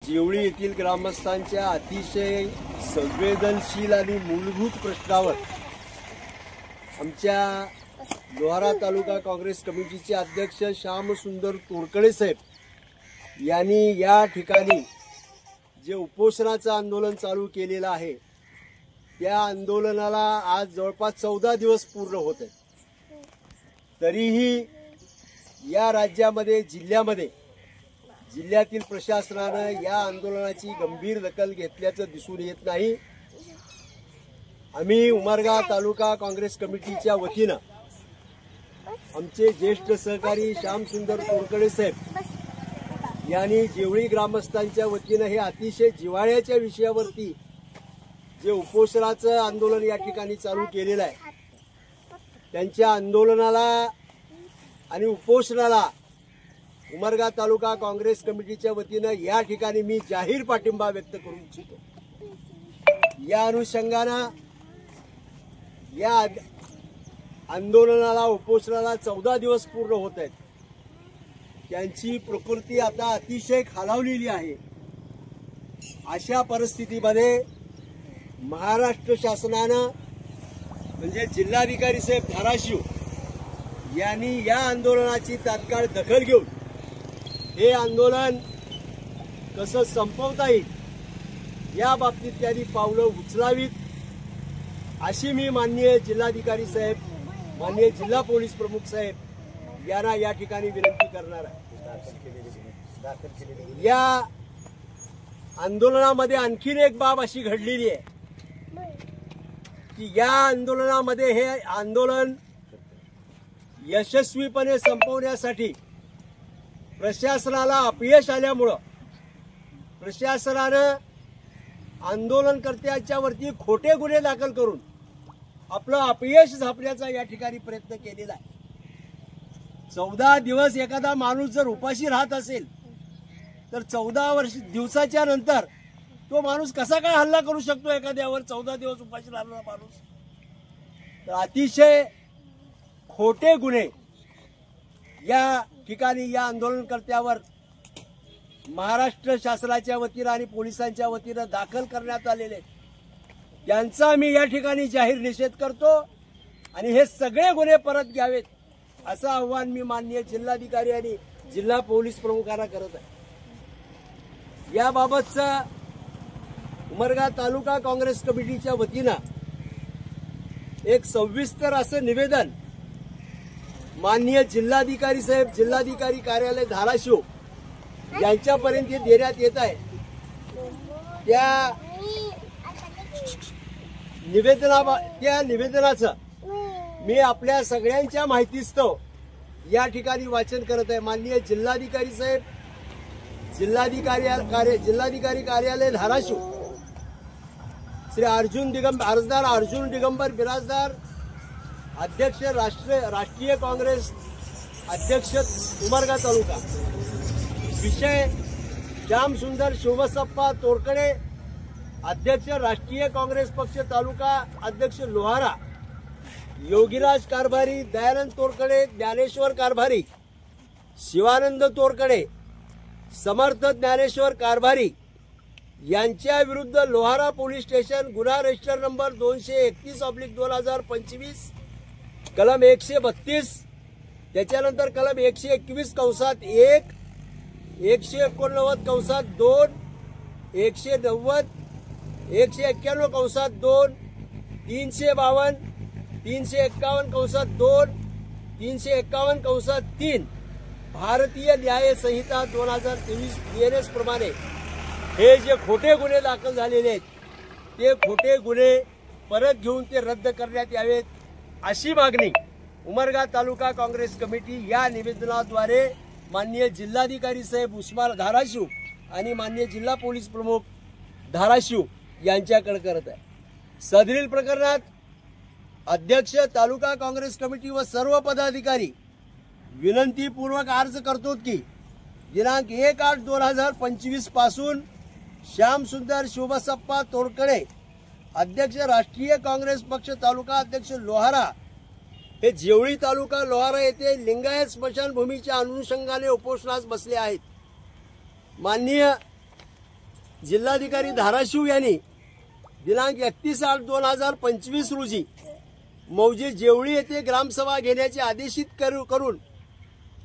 जेवळी येथील ग्रामस्थांच्या अतिशय संवेदनशील आणि मूलभूत प्रश्नावर आमच्या लोहारा तालुका काँग्रेस कमिटीचे अध्यक्ष श्यामसुंदर तोरकडे साहेब यांनी या ठिकाणी जे उपोषणाचं आंदोलन चालू केलेलं आहे त्या आंदोलनाला आज जवळपास 14 दिवस पूर्ण होत आहेत। तरीही या राज्यामध्ये जिल्ह्यातील प्रशासनाने या आंदोलनाची गंभीर दखल घेतल्याचं दिसून येत नाही। आम्ही उमरगा तालुका काँग्रेस कमिटीच्या वतीनं आमचे ज्येष्ठ सहकारी श्यामसुंदर तोरकडे साहेब यांनी जेवळी ग्रामस्थांच्या वतीनं हे अतिशय जिव्हाळ्याच्या विषयावरती जे उपोषणाचं आंदोलन या ठिकाणी चालू केलेलं आहे त्यांच्या आंदोलनाला आणि उपोषणाला उमरगा तालुका काँग्रेस कमिटीच्या वतीनं या ठिकाणी मी जाहीर पाठिंबा व्यक्त करू इच्छितो। या अनुषंगानं या आंदोलनाला उपोषणाला 14 दिवस पूर्ण होत आहेत। त्यांची प्रकृती आता अतिशय खालावलेली आहे। अशा परिस्थितीमध्ये महाराष्ट्र शासनानं म्हणजे जिल्हाधिकारी साहेब धाराशिव यांनी या आंदोलनाची तात्काळ दखल घेऊन हे आंदोलन कसं संपवता येईल या बाबतीत त्यांनी पावलं उचलावीत अशी मी माननीय जिल्हाधिकारी साहेब माननीय जिल्हा पोलीस प्रमुख साहेब यांना या ठिकाणी विनंती करणार आहे। या आंदोलनामध्ये आणखीन एक बाब अशी घडलेली आहे की या आंदोलनामध्ये हे आंदोलन यशस्वीपणे संपवण्यासाठी प्रशासनाला अपयश आल्यामुळे प्रशासनाने आंदोलनकर्त्यांच्या वरती खोटे गुन्हे दाखल करून आपलं अपयश झापण्याचा या ठिकाणी प्रयत्न केलेला आहे। 14 दिवस एखादा माणूस जर उपाशी राहत असेल तर 14 दिवसाच्या नंतर तो माणूस कसा काय हल्ला करू शकतो एखाद्यावर 14 दिवस उपाशी राहणारा माणूस। तर अतिशय खोटे गुन्हे या ठिकाणी या आंदोलनकर्त्यावर महाराष्ट्र शासनाच्या वतीनं आणि पोलिसांच्या वतीनं दाखल करण्यात आलेले त्यांचा मी या ठिकाणी जाहीर निषेध करतो आणि हे सगळे गुन्हे परत घ्यावेत असं आव्हान मी माननीय जिल्हाधिकारी आणि जिल्हा पोलीस प्रमुखांना करत आहे। याबाबतचं उमरगा तालुका काँग्रेस कमिटीच्या वतीनं एक सविस्तर असं निवेदन माननीय जिल्हाधिकारी साहेब जिल्हाधिकारी कार्यालय धाराशिव यांच्यापर्यंत देण्यात येत आहे। त्या निवेदनाचं मी आपल्या सगळ्यांच्या माहितीस्तव या ठिकाणी वाचन करत आहे। माननीय जिल्हाधिकारी साहेब जिल्हाधिकारी कार्यालय धाराशिव श्री अर्जदार अर्जुन दिगंबर बिराजदार अध्यक्ष राष्ट्रीय काँग्रेस अध्यक्ष उमरगा तालुका विषय श्यामसुंदर शिवबसप्पा तोरकडे अध्यक्ष राष्ट्रीय काँग्रेस पक्ष तालुका अध्यक्ष लोहारा योगीराज कारभारी दयानंद तोरकडे ज्ञानेश्वर कारभारी शिवानंद तोरकडे समर्थ ज्ञानेश्वर कारभारी यांच्या विरुद्ध लोहारा पोलीस स्टेशन गुन्हा रजिस्टर नंबर 231/2025 कलम 132 त्याच्यानंतर कलम 121 कंसात 1 189 कंसात 2 190 191 कंसात 2 352 351 कंसात 2 351 कंसात 3 भारतीय न्याय संहिता 2023 BNS प्रमाणे हे जे खोटे गुन्हे दाखल झालेले आहेत ते खोटे गुन्हे परत घेऊन ते रद्द करण्यात यावेत अशी मागणी उमरगा तालुका काँग्रेस कमिटी या निवेदनाद्वारे माननीय जिल्हाधिकारी साहेब उस्मान धाराशिव आणि माननीय जिल्हा पोलीस प्रमुख धाराशिव यांच्याकडे करत आहे। सदरील प्रकरणात अध्यक्ष तालुका काँग्रेस कमिटी व सर्व पदाधिकारी विनंतीपूर्वक अर्ज करतो की दिनांक 1/8/2025 पासून श्यामसुंदर शिवबसप्पा तोरकडे अध्यक्ष राष्ट्रीय काँग्रेस पक्ष तालुका अध्यक्ष लोहारा हे जेवळी तालुका लोहारा येथे लिंगायत स्मशानभूमीच्या अनुषंगाने उपोषणास बसले आहेत। माननीय जिल्हाधिकारी धाराशिव यांनी दिनांक 31/8/2025 रोजी मौजे जेवळी येथे ग्रामसभा घेण्याचे आदेशित करून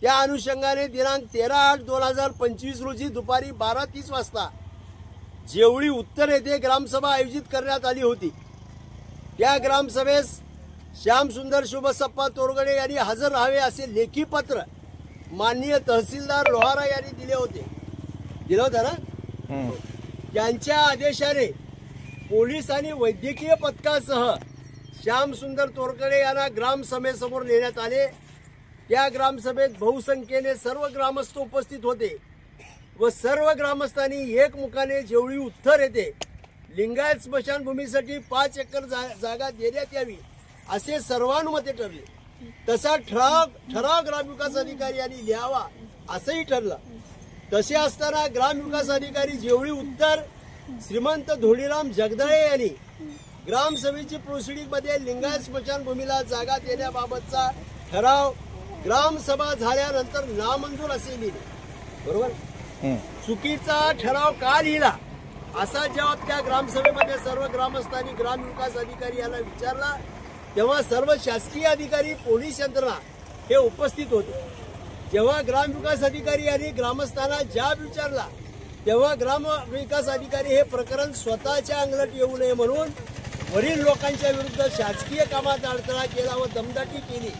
त्या अनुषंगाने दिनांक 13/8/2025 रोजी दुपारी 12:30 वाजता जेवळी उत्तर येथे ग्रामसभा आयोजित करण्यात आली होती। त्या ग्रामसभेस श्यामसुंदर शुभसप्पा तोरगडे यांनी हजर राहावे असे लेखी पत्र माननीय तहसीलदार लोहारा यांनी दिले होते ना। त्यांच्या आदेशाने पोलीस आणि वैद्यकीय पथकासह श्यामसुंदर तोरगडे यांना ग्रामसभेसमोर नेण्यात आले। त्या ग्रामसभेत बहुसंख्येने सर्व ग्रामस्थ उपस्थित होते व सर्व ग्रामस्थांनी एकमुखाने जेवळी उत्तर येथे लिंगायत स्मशानभूमीसाठी 5 एकर जागा देण्यात यावी असे सर्वानुमते ठरले। तसा ठराव ग्रामविकास अधिकारी यांनी लिहावा असंही ठरलं। तसे असताना ग्रामविकास अधिकारी जेवळी उत्तर श्रीमंत धोळीराम जगदळे यांनी ग्रामसभेची प्रोसिडिंग मध्ये लिंगायत स्मशानभूमीला जागा देण्याबाबतचा ठराव ग्रामसभा झाल्यानंतर नामंजूर असे लिहिले। बरोबर, चुकीचा ठराव का लिहिला असा जवाब त्या ग्रामसभेमध्ये सर्व ग्रामस्थांनी ग्रामविकास अधिकारी यांना विचारला। तेव्हा सर्व शासकीय अधिकारी, पोलीस यंत्रणा हे उपस्थित होते। जेव्हा ग्रामविकास अधिकारी यांनी ग्रामस्थांना जाब विचारला तेव्हा ग्रामविकास अधिकारी हे प्रकरण स्वतःच्या अंगलट येऊ नये म्हणून वरील लोकांच्या विरुद्ध शासकीय कामात अडथळा केला व दमदाटी केली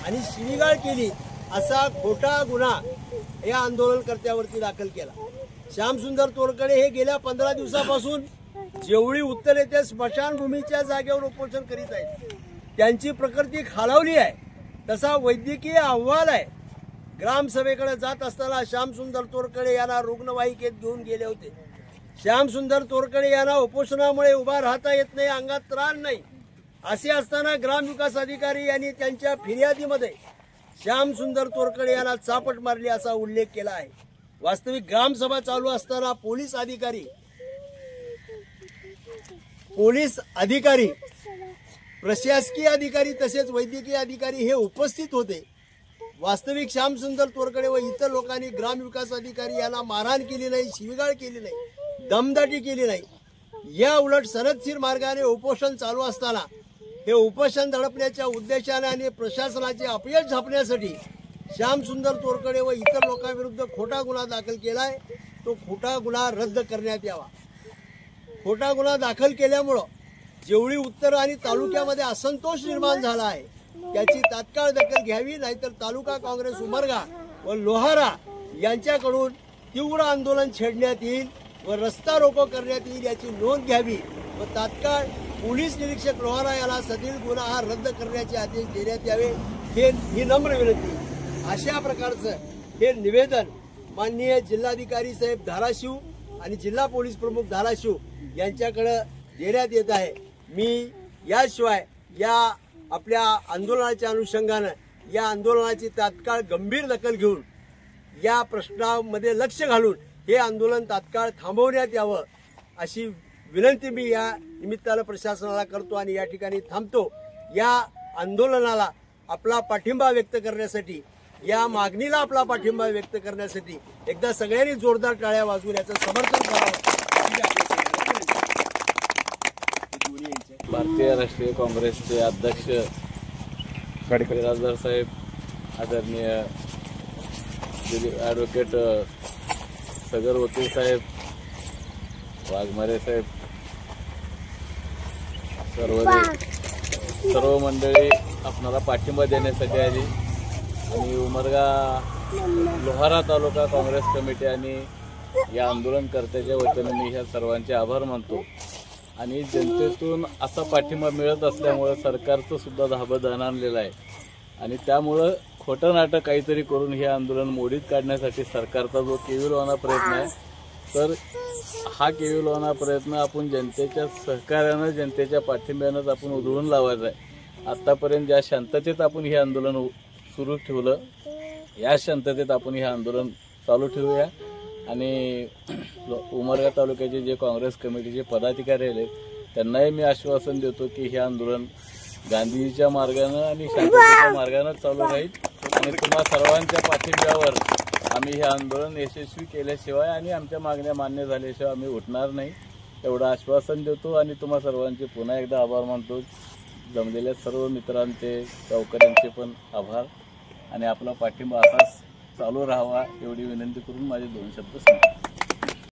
आणि शिवीगाळ केली असा खोटा गुन्हा या आंदोलनकर्त्यावरती दाखल केला। श्यामसुंदर तोरगडे हे गेल्या 15 दिवसापासून जेवळी उत्तर येथे स्मशानभूमीच्या जागेवर उपोषण करीत आहेत। त्यांची प्रकृती खालावली आहे, तसा वैद्यकीय अहवाल आहे। ग्रामसभेकडे जात असताना श्यामसुंदर तोरगडे यांना रुग्णवाहिकेत घेऊन गेले होते। श्यामसुंदर तोरगडे यांना उपोषणामुळे उभा राहता येत नाही, अंगात त्राण नाही असे असताना ग्रामविकास अधिकारी यांनी त्यांच्या फिर्यादीमध्ये श्यामसुंदर तोरगडे यांना चापट मारली असा उल्लेख केला आहे। वास्तविक ग्रामसभा चालू असताना पोलीस अधिकारी, प्रशासकीय अधिकारी तसेच वैद्यकीय अधिकारी हे उपस्थित होते। वास्तविक श्यामसुंदर तोरगडे व इतर लोकांनी ग्रामविकास अधिकारी यांना मारहाण केली नाही, शिवीगाळ केली नाही, दमदाटी केली नाही। या उलट सनदशीर मार्गाने उपोषण चालू असताना हे उपोषण दडपण्याच्या उद्देशाने आणि प्रशासनाचे अपयश झापण्यासाठी श्यामसुंदर तोरगडे व इतर लोकांविरुद्ध खोटा गुन्हा दाखल केलाय। तो खोटा गुन्हा रद्द करण्यात यावा। खोटा गुन्हा दाखल केल्यामुळे जेवळी उत्तर आणि तालुक्यामध्ये असंतोष निर्माण झाला आहे, त्याची तात्काळ दखल घ्यावी, नाहीतर तालुका काँग्रेस उमरगा व लोहारा यांच्याकडून तीव्र आंदोलन छेडण्यात येईल व रस्ता रोको करण्यात येईल याची नोंद घ्यावी व तात्काळ पोलीस निरीक्षक लोहारा याला सदरील गुन्हा हा रद्द करण्याचे आदेश देण्यात यावे ही नम्र विनंती। अशा प्रकारचं हे निवेदन माननीय जिल्हाधिकारी साहेब धाराशिव आणि जिल्हा पोलीस प्रमुख धाराशिव यांच्याकडे देण्यात येत आहे। मी याशिवाय या आपल्या आंदोलनाच्या अनुषंगाने या आंदोलनाची तात्काळ गंभीर दखल घेऊन या प्रश्नामध्ये लक्ष घालून हे आंदोलन तात्काळ थांबवण्यात यावं अशी विनंती मी या निमित्तानं प्रशासनाला करतो आणि या ठिकाणी थांबतो। या आंदोलनाला आपला पाठिंबा व्यक्त करण्यासाठी, या मागणीला आपला पाठिंबा व्यक्त करण्यासाठी एकदा सगळ्यांनी जोरदार टाळ्या वाजवून याचं समर्थन करावं। भारतीय राष्ट्रीय काँग्रेसचे अध्यक्ष बिराजदार साहेब, आदरणीय ॲडव्होकेट सगर वकील साहेब, वाघमारे साहेब, सर्व मंडळी आपणाला पाठिंबा देण्यासाठी आली आणि उमरगा लोहारा तालुका काँग्रेस कमिटी आणि या आंदोलनकर्त्याच्या वतीने मी ह्या सर्वांचे आभार मानतो। आणि जनतेतून असा पाठिंबा मिळत असल्यामुळे सरकारचं सुद्धा धाबं आणलेलं आहे आणि त्यामुळं खोटं नाटक काहीतरी करून हे आंदोलन मोडीत काढण्यासाठी सरकारचा जो केविलवाणा प्रयत्न आहे, तर हा केविलवाणा प्रयत्न आपण जनतेच्या सहकार्यानं, जनतेच्या पाठिंब्यानंच आपण उधळून लावायचा आहे। आतापर्यंत ज्या शांततेत आपण हे आंदोलन सुरू ठेवलं, या शांततेत आपण हे आंदोलन चालू ठेवूया आणि उमरगा तालुक्याचे जे काँग्रेस कमिटीचे पदाधिकारी आहेत त्यांनाही मी आश्वासन देतो की हे आंदोलन गांधीजीच्या मार्गानं आणि शांततेच्या मार्गानं चालू राहील आणि तुम्हा सर्वांच्या पाठिंब्यावर आम्ही हे आंदोलन यशस्वी केल्याशिवाय आणि आमच्या मागण्या मान्य झाल्याशिवाय आम्ही उठणार नाही एवढं आश्वासन देतो आणि तुम्हा सर्वांचे पुन्हा एकदा आभार मानतो. जमलेल्या सर्व मित्रांचे, गावकऱ्यांचे पण आभार आणि आपला पाठिंबा असाच चालू राहावा एवढी विनंती करून माझे 2 शब्द सांगतो.